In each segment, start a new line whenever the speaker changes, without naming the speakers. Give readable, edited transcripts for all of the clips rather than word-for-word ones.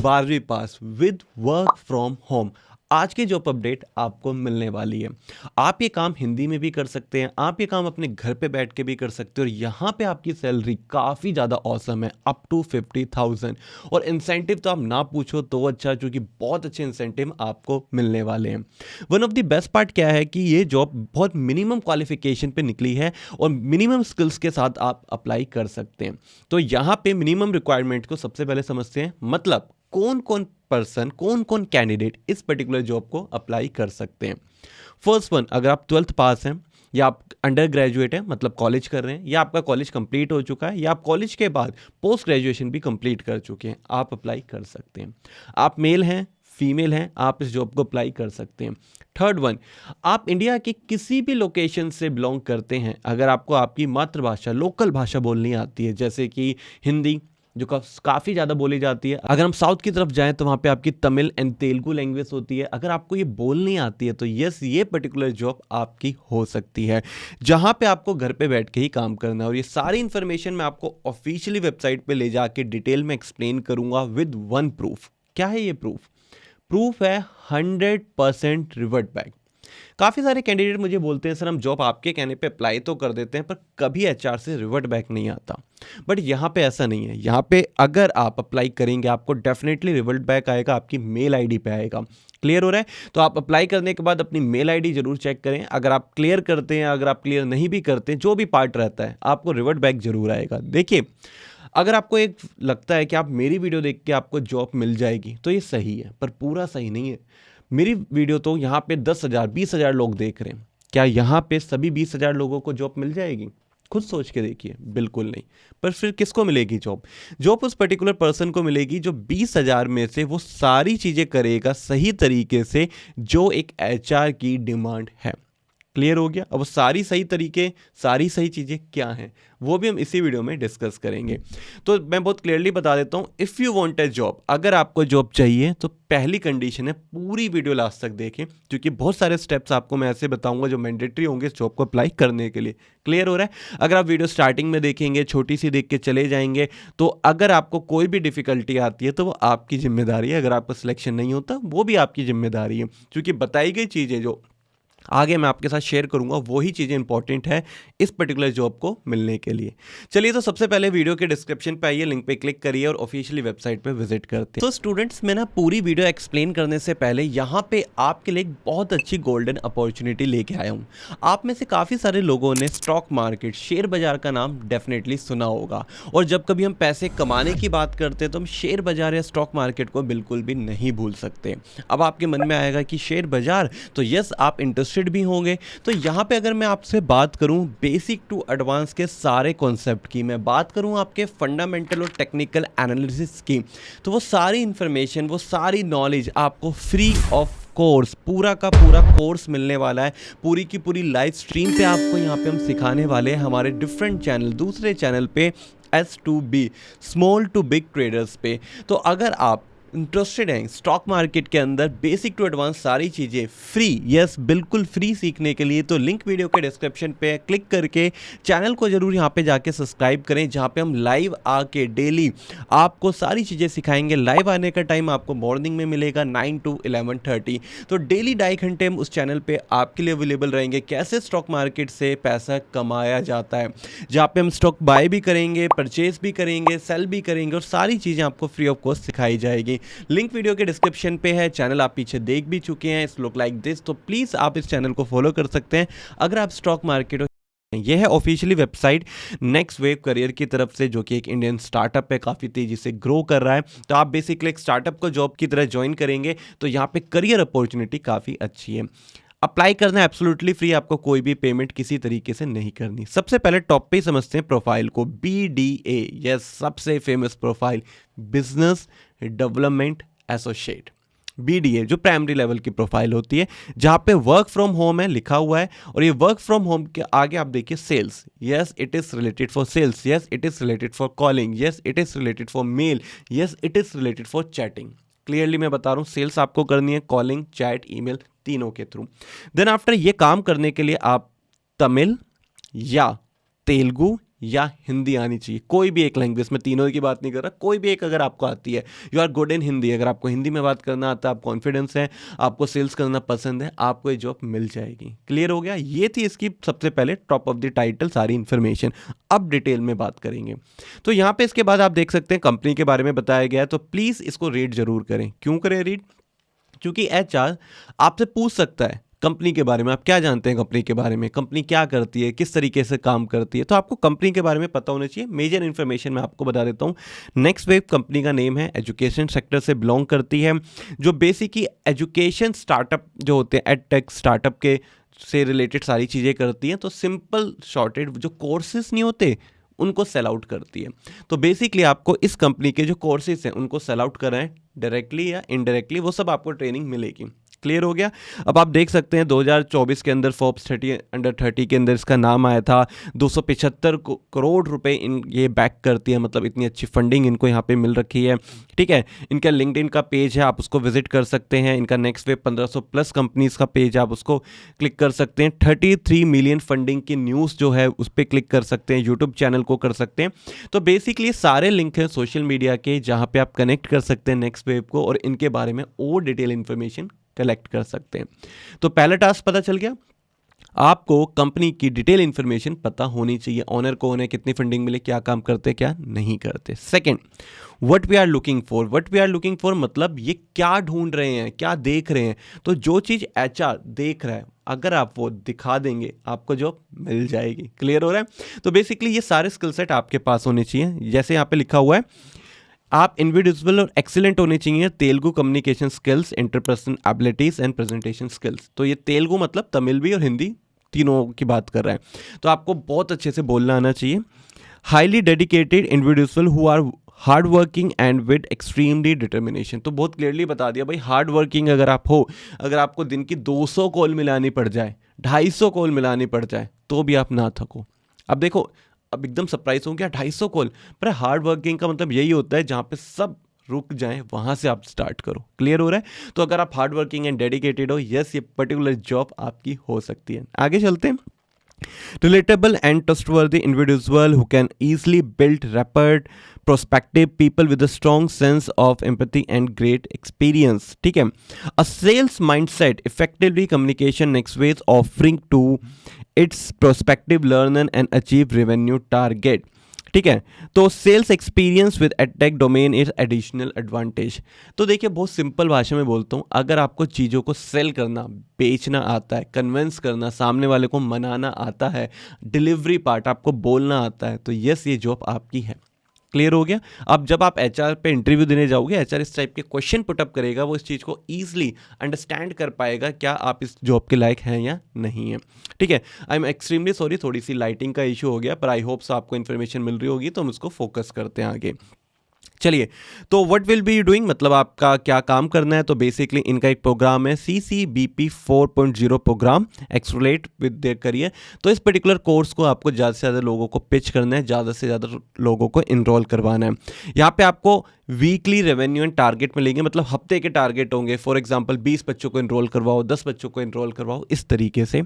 12वीं पास with work from home. आज की जॉब अपडेट आपको मिलने वाली है। आप ये काम हिंदी में भी कर सकते हैं, आप ये काम अपने घर पे बैठ के भी कर सकते हैं और यहाँ पे आपकी सैलरी काफ़ी ज़्यादा औसम है, अप टू 50,000। और इंसेंटिव तो आप ना पूछो तो अच्छा, क्योंकि बहुत अच्छे इंसेंटिव आपको मिलने वाले हैं। One of the best part क्या है कि ये जॉब बहुत मिनिमम क्वालिफिकेशन पे निकली है और मिनिमम स्किल्स के साथ आप अप्लाई कर सकते हैं। तो यहाँ पे मिनिमम रिक्वायरमेंट को सबसे पहले समझते हैं, मतलब कौन कौन पर्सन, कौन कौन कैंडिडेट इस पर्टिकुलर जॉब को अप्लाई कर सकते हैं। फर्स्ट वन, अगर आप 12th पास हैं या आप अंडर ग्रेजुएट हैं, मतलब कॉलेज कर रहे हैं, या आपका कॉलेज कंप्लीट हो चुका है, या आप कॉलेज के बाद पोस्ट ग्रेजुएशन भी कंप्लीट कर चुके हैं, आप अप्लाई कर सकते हैं। आप मेल हैं, फीमेल हैं, आप इस जॉब को अप्लाई कर सकते हैं। थर्ड वन, आप इंडिया के किसी भी लोकेशन से बिलोंग करते हैं, अगर आपको आपकी मातृभाषा, लोकल भाषा बोलनी आती है, जैसे कि हिंदी जो काफ़ी ज़्यादा बोली जाती है। अगर हम साउथ की तरफ जाएं तो वहाँ पे आपकी तमिल एंड तेलुगु लैंग्वेज होती है। अगर आपको ये बोलनी आती है तो यस, ये पर्टिकुलर जॉब आपकी हो सकती है, जहाँ पे आपको घर पे बैठ के ही काम करना है। और ये सारी इन्फॉर्मेशन मैं आपको ऑफिशियली वेबसाइट पे ले जाके डिटेल में एक्सप्लेन करूँगा विद वन प्रूफ। क्या है ये प्रूफ? प्रूफ है 100% रिवर्ट बैक। काफ़ी सारे कैंडिडेट मुझे बोलते हैं सर हम जॉब आपके कहने पे अप्लाई तो कर देते हैं पर कभी एचआर से रिवर्ट बैक नहीं आता। बट यहाँ पे ऐसा नहीं है। यहाँ पे अगर आप अप्लाई करेंगे आपको डेफिनेटली रिवर्ट बैक आएगा, आपकी मेल आईडी पे आएगा। क्लियर हो रहा है? तो आप अप्लाई करने के बाद अपनी मेल आईडी जरूर चेक करें। अगर आप क्लियर करते हैं, अगर आप क्लियर नहीं भी करते, जो भी पार्ट रहता है आपको रिवर्ट बैक जरूर आएगा। देखिए, अगर आपको एक लगता है कि आप मेरी वीडियो देख के आपको जॉब मिल जाएगी तो ये सही है, पर पूरा सही नहीं है। मेरी वीडियो तो यहाँ पे 10,000 20,000 लोग देख रहे हैं, क्या यहाँ पे सभी 20,000 लोगों को जॉब मिल जाएगी? खुद सोच के देखिए, बिल्कुल नहीं। पर फिर किसको मिलेगी जॉब? जॉब उस पर्टिकुलर पर्सन को मिलेगी जो 20,000 में से वो सारी चीज़ें करेगा सही तरीके से जो एक एचआर की डिमांड है। क्लियर हो गया? अब वो सारी सही तरीके, सारी सही चीज़ें क्या हैं वो भी हम इसी वीडियो में डिस्कस करेंगे। तो मैं बहुत क्लियरली बता देता हूँ, if you want a job, अगर आपको जॉब चाहिए तो पहली कंडीशन है पूरी वीडियो लास्ट तक देखें, क्योंकि बहुत सारे स्टेप्स आपको मैं ऐसे बताऊंगा जो मैंडेटरी होंगे इस जॉब को अप्लाई करने के लिए। क्लियर हो रहा है? अगर आप वीडियो स्टार्टिंग में देखेंगे, छोटी सी देख के चले जाएंगे, तो अगर आपको कोई भी डिफिकल्टी आती है तो वो आपकी जिम्मेदारी है। अगर आपका सिलेक्शन नहीं होता वो भी आपकी जिम्मेदारी है, क्योंकि बताई गई चीज़ें जो आगे मैं आपके साथ शेयर करूंगा वही चीज़ें इंपॉर्टेंट है इस पर्टिकुलर जॉब को मिलने के लिए। चलिए, तो सबसे पहले वीडियो के डिस्क्रिप्शन पे आइए, लिंक पे क्लिक करिए और ऑफिशियली वेबसाइट पे विजिट करते हैं। तो स्टूडेंट्स, मैं ना पूरी वीडियो एक्सप्लेन करने से पहले यहाँ पे आपके लिए एक बहुत अच्छी गोल्डन अपॉर्चुनिटी लेके आया हूँ। आप में से काफ़ी सारे लोगों ने स्टॉक मार्केट, शेयर बाजार का नाम डेफिनेटली सुना होगा, और जब कभी हम पैसे कमाने की बात करते हैं तो हम शेयर बाजार या स्टॉक मार्केट को बिल्कुल भी नहीं भूल सकते। अब आपके मन में आएगा कि शेयर बाजार, तो यस आप इंटरेस्टेड भी होंगे। तो यहाँ पे अगर मैं आपसे बात करूँ बेसिक टू एडवांस के सारे कॉन्सेप्ट की, मैं बात करूँ आपके फंडामेंटल और टेक्निकल एनालिसिस की, तो वो सारी इंफॉर्मेशन, वो सारी नॉलेज आपको फ्री ऑफ कोर्स, पूरा का पूरा कोर्स मिलने वाला है। पूरी की पूरी लाइव स्ट्रीम पे आपको यहाँ पे हम सिखाने वाले हैं हमारे डिफरेंट चैनल, दूसरे चैनल पे S2B, small to big traders पे। तो अगर आप इंटरेस्टेड हैं स्टॉक मार्केट के अंदर बेसिक टू एडवांस सारी चीज़ें फ्री, यस बिल्कुल फ्री सीखने के लिए, तो लिंक वीडियो के डिस्क्रिप्शन पे क्लिक करके चैनल को ज़रूर यहाँ पे जाके सब्सक्राइब करें, जहाँ पे हम लाइव आके डेली आपको सारी चीज़ें सिखाएंगे। लाइव आने का टाइम आपको मॉर्निंग में मिलेगा 9 to 11:30। तो डेली 2.5 घंटे हम उस चैनल पर आपके लिए अवेलेबल रहेंगे, कैसे स्टॉक मार्केट से पैसा कमाया जाता है, जहाँ पे हम स्टॉक बाय भी करेंगे, परचेज भी करेंगे, सेल भी करेंगे, और सारी चीज़ें आपको फ्री ऑफ कॉस्ट सिखाई जाएगी। लिंक वीडियो के डिस्क्रिप्शन पे है। चैनल आप पीछे देख भी चुके हैं, इट्स लुक लाइक दिस, तो प्लीज़ आप इस चैनल को फॉलो कर सकते हैं अगर आप स्टॉक मार्केट। यह है officially website next wave career की तरफ से, जो कि एक इंडियन स्टार्टअप है, काफ़ी तेज़ी से ग्रो कर रहा है। तो आप बेसिकली एक स्टार्टअप को जॉब की तरह ज्वाइन करेंगे तो यहाँ पे करियर अपॉर्चुनिटी काफ़ी अच्छी है। अप्लाई करना है एब्सोल्युटली फ्री, आपको कोई भी पेमेंट किसी तरीके से नहीं करनी। सबसे पहले टॉप पे ही समझते हैं प्रोफाइल को, BDA, यस सबसे famous profile, business development associate. BDA जो प्राइमरी लेवल की प्रोफाइल होती है, जहाँ पे वर्क फ्रॉम होम है लिखा हुआ है, और ये वर्क फ्रॉम होम के आगे आप देखिए sales, yes it is related for sales, yes it is related for calling, yes it is related for mail, yes it is related for chatting. Clearly मैं बता रहा हूँ, सेल्स आपको करनी है कॉलिंग, चैट, ईमेल तीनों के थ्रू। देन आफ्टर ये काम करने के लिए आप तमिल या तेलुगु या हिंदी आनी चाहिए, कोई भी एक लैंग्वेज में, तीनों की बात नहीं कर रहा, कोई भी एक अगर आपको आती है, you are good in Hindi, अगर आपको हिंदी में बात करना आता है, आप कॉन्फिडेंस है, आपको सेल्स करना पसंद है, आपको ये जॉब मिल जाएगी। क्लियर हो गया? ये थी इसकी सबसे पहले टॉप ऑफ द टाइटल सारी इन्फॉर्मेशन। अब डिटेल में बात करेंगे। तो यहाँ पे इसके बाद आप देख सकते हैं कंपनी के बारे में बताया गया है, तो प्लीज़ इसको रीड जरूर करें। क्यों करें रीड? क्योंकि एचआर आपसे पूछ सकता है कंपनी के बारे में, आप क्या जानते हैं कंपनी के बारे में, कंपनी क्या करती है, किस तरीके से काम करती है, तो आपको कंपनी के बारे में पता होना चाहिए। मेजर इन्फॉर्मेशन मैं आपको बता देता हूँ। नेक्स्ट वेव कंपनी का नेम है, एजुकेशन सेक्टर से बिलोंग करती है, जो बेसिकली एजुकेशन स्टार्टअप जो होते हैं, एडटेक स्टार्टअप के से रिलेटेड सारी चीज़ें करती हैं। तो सिंपल शॉर्टेड जो कोर्सेज नहीं होते उनको सेल आउट करती है। तो बेसिकली आपको इस कंपनी के जो कोर्सेज हैं उनको सेल आउट कराएं, डायरेक्टली या इनडायरेक्टली, वो सब आपको ट्रेनिंग मिलेगी। क्लियर हो गया? अब आप देख सकते हैं 2024 के अंदर फोर्ब्स 30 अंडर 30 के अंदर इसका नाम आया था। 275 करोड़ रुपए इन ये बैक करती है, मतलब इतनी अच्छी फंडिंग इनको यहाँ पे मिल रखी है। ठीक है, इनका लिंक्डइन का पेज है, आप उसको विजिट कर सकते हैं। इनका नेक्स्ट वेब 1500 प्लस कंपनीज का पेज है, आप उसको क्लिक कर सकते हैं। 33 मिलियन फंडिंग की न्यूज़ जो है उस पर क्लिक कर सकते हैं, यूट्यूब चैनल को कर सकते हैं। तो बेसिकली सारे लिंक हैं सोशल मीडिया के, जहाँ पे आप कनेक्ट कर सकते हैं नेक्स्ट वेब को और इनके बारे में और डिटेल इन्फॉर्मेशन कलेक्ट कर सकते हैं। तो पहला टास्क पता चल गया, आपको कंपनी की डिटेल इंफॉर्मेशन पता होनी चाहिए। ऑनर कौन है, कितनी फंडिंग मिले, क्या काम करते, क्या नहीं करते। Second, what we are looking for. What we are looking for मतलब ये क्या ढूंढ रहे हैं, क्या देख रहे हैं। तो जो चीज़ एचआर देख रहा है अगर आप वो दिखा देंगे आपको जॉब मिल जाएगी। क्लियर हो रहा है? तो बेसिकली ये सारे स्किल सेट आपके पास होने चाहिए। जैसे यहाँ पे लिखा हुआ है, आप इंडिविजुअल और एक्सीलेंट होने चाहिए Telugu communication skills, interpersonal abilities and presentation skills. तो ये तेलुगु मतलब तमिल भी और हिंदी तीनों की बात कर रहा है, तो आपको बहुत अच्छे से बोलना आना चाहिए। Highly dedicated individual who are hard working and with extremely determination. तो बहुत क्लियरली बता दिया भाई, हार्ड वर्किंग अगर आप हो, अगर आपको दिन की 200 कॉल मिलानी पड़ जाए, 250 कॉल मिलानी पड़ जाए, तो भी आप ना थको। अब देखो, अब एकदम सरप्राइज हो गया 250 कॉल, पर हार्ड वर्किंग का मतलब यही होता है जहाँ पे सब रुक जाएं वहाँ से आप स्टार्ट करो। क्लियर हो रहा है? तो अगर आप हार्ड वर्किंग एंड डेडिकेटेड हो, यस, ये पर्टिकुलर जॉब आपकी हो सकती है। आगे चलते हैं। Relatable and trustworthy individual who can easily build rapport, prospective people with a strong sense of empathy and great experience. ठीक है, a sales mindset, effectively communication next ways offering to its prospective learner and achieve revenue target. ठीक है, तो sales experience with edtech domain is additional advantage. तो देखिए, बहुत simple भाषा में बोलता हूँ, अगर आपको चीज़ों को सेल करना, बेचना आता है, कन्विंस करना, सामने वाले को मनाना आता है, डिलीवरी पार्ट आपको बोलना आता है, तो यस, ये जॉब आपकी है। क्लियर हो गया? अब जब आप एचआर पे इंटरव्यू देने जाओगे, एचआर इस टाइप के क्वेश्चन पुटअप करेगा, वो इस चीज़ को ईजिली अंडरस्टैंड कर पाएगा क्या आप इस जॉब के लायक हैं या नहीं है। ठीक है, आई एम एक्सट्रीमली सॉरी, थोड़ी सी लाइटिंग का इशू हो गया, पर आई होप सो आपको इन्फॉर्मेशन मिल रही होगी, तो हम उसको फोकस करते हैं आगे। चलिए, तो व्हाट विल बी डूइंग मतलब आपका क्या काम करना है। तो बेसिकली इनका एक प्रोग्राम है CCBP 4.0 program, explore it with their career. तो इस पर्टिकुलर कोर्स को आपको ज़्यादा से ज़्यादा लोगों को पिच करना है, ज़्यादा से ज़्यादा लोगों को इनरोल करवाना है। यहाँ पे आपको वीकली रेवेन्यू एंड टारगेट मिलेंगे, मतलब हफ्ते के टारगेट होंगे। फॉर एग्जांपल 20 बच्चों को इनरोल करवाओ, 10 बच्चों को इनरोल करवाओ, इस तरीके से।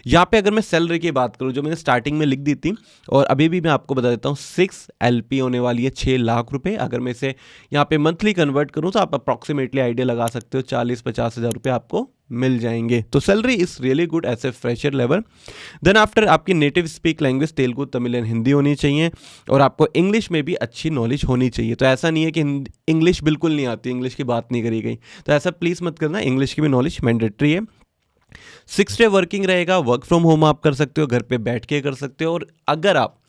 यहाँ पे अगर मैं सैलरी की बात करूँ, जो मैंने स्टार्टिंग में लिख दी थी और अभी भी मैं आपको बता देता हूँ, 6 LP होने वाली है, 6 लाख रुपए। अगर मैं इसे यहाँ पे मंथली कन्वर्ट करूँ तो आप अप्रॉक्सीमेटली आइडिया लगा सकते हो 40-50 हज़ार रुपये आपको मिल जाएंगे। तो salary is really good as a fresher level. Then after आपकी native speak language Telugu, Tamil and Hindi होनी चाहिए, और आपको इंग्लिश में भी अच्छी नॉलेज होनी चाहिए। तो ऐसा नहीं है कि इंग्लिश बिल्कुल नहीं आती, इंग्लिश की बात नहीं करी गई, तो ऐसा प्लीज़ मत करना, इंग्लिश की भी नॉलेज मैंडेटरी है। 6 डे वर्किंग रहेगा, वर्क फ्रॉम होम आप कर सकते हो, घर पे बैठ के कर सकते हो। और अगर आप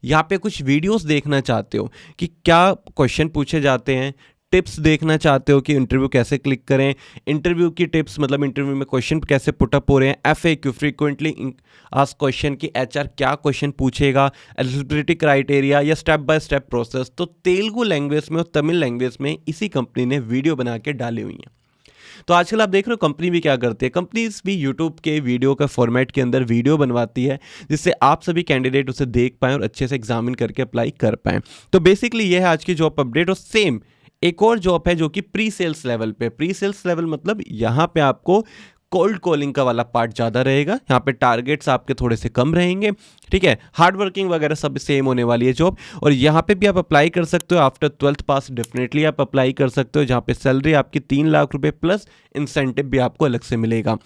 यहाँ पे कुछ वीडियोस देखना चाहते हो कि क्या क्वेश्चन पूछे जाते हैं, टिप्स देखना चाहते हो कि इंटरव्यू कैसे क्लिक करें, इंटरव्यू की टिप्स मतलब इंटरव्यू में क्वेश्चन कैसे पुटअप हो रहे हैं, FAQ फ्रीक्वेंटली आस्क्ड क्वेश्चन की HR क्या क्वेश्चन पूछेगा, एलिजिबिलिटी क्राइटेरिया या स्टेप बाय स्टेप प्रोसेस, तो तेलुगु लैंग्वेज में और तमिल लैंग्वेज में इसी कंपनी ने वीडियो बना के डाली हुई हैं। तो आजकल आप देख रहे हो कंपनी भी क्या करती है, कंपनीज भी यूट्यूब के वीडियो का फॉर्मेट के अंदर वीडियो बनवाती है, जिससे आप सभी कैंडिडेट उसे देख पाएं और अच्छे से एग्जामिन करके अप्लाई कर पाएं। तो बेसिकली ये है आज की जॉब अपडेट। और सेम एक और जॉब है जो कि प्री सेल्स लेवल पे। प्री सेल्स लेवल मतलब यहाँ पे आपको कोल्ड कॉलिंग का वाला पार्ट ज़्यादा रहेगा, यहाँ पे टारगेट्स आपके थोड़े से कम रहेंगे, ठीक है। हार्ड वर्किंग वगैरह सब सेम होने वाली है जॉब। और यहाँ पे भी आप अप्लाई कर सकते हो आफ्टर 12th पास, डेफिनेटली आप अप्लाई कर सकते हो, जहाँ पे सैलरी आपकी 3 लाख रुपए प्लस इंसेंटिव भी आपको अलग से मिलेगा,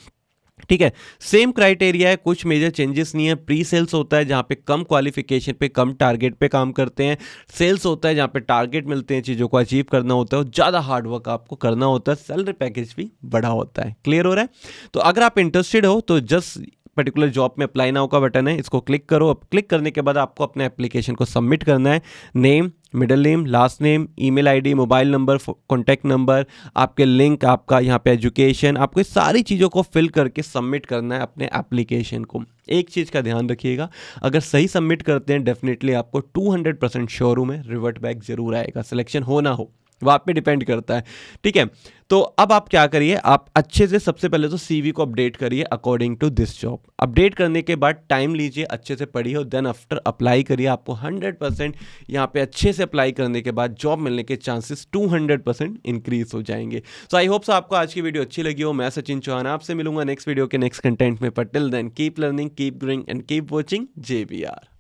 ठीक है। सेम क्राइटेरिया है, कुछ मेजर चेंजेस नहीं है। प्री सेल्स होता है जहाँ पे कम क्वालिफिकेशन पे कम टारगेट पे काम करते हैं। सेल्स होता है जहाँ पे टारगेट मिलते हैं, चीज़ों को अचीव करना होता है और ज़्यादा हार्ड वर्क आपको करना होता है, सैलरी पैकेज भी बड़ा होता है। क्लियर हो रहा है? तो अगर आप इंटरेस्टेड हो तो जस्ट पर्टिकुलर जॉब में अप्लाई नाउ का बटन है, इसको क्लिक करो। अब क्लिक करने के बाद आपको अपने एप्लीकेशन को सबमिट करना है। Name, middle name, last name, email ID, mobile number, contact number, आपके लिंक, आपका यहाँ पे एजुकेशन, आपको इस सारी चीज़ों को फिल करके सबमिट करना है अपने एप्लीकेशन को। एक चीज़ का ध्यान रखिएगा, अगर सही सबमिट करते हैं डेफिनेटली आपको 200% श्योर हूँ मैं, रिवर्ट बैक जरूर आएगा, सिलेक्शन हो ना हो वो आप पे डिपेंड करता है, ठीक है। तो अब आप क्या करिए, आप अच्छे से सबसे पहले तो सीवी को अपडेट करिए according to this job. Update करने के बाद टाइम लीजिए, अच्छे से पढ़िए और देन आफ्टर अप्लाई करिए। आपको 100% यहाँ पे अच्छे से अप्लाई करने के बाद जॉब मिलने के चांसेस 200% इंक्रीज हो जाएंगे। सो आई होप सो आपको आज की वीडियो अच्छी लगी हो। मैं सचिन चौहान आपसे मिलूंगा नेक्स्ट वीडियो के नेक्स्ट कंटेंट में, पर till then keep learning, keep growing and keep watching JBR।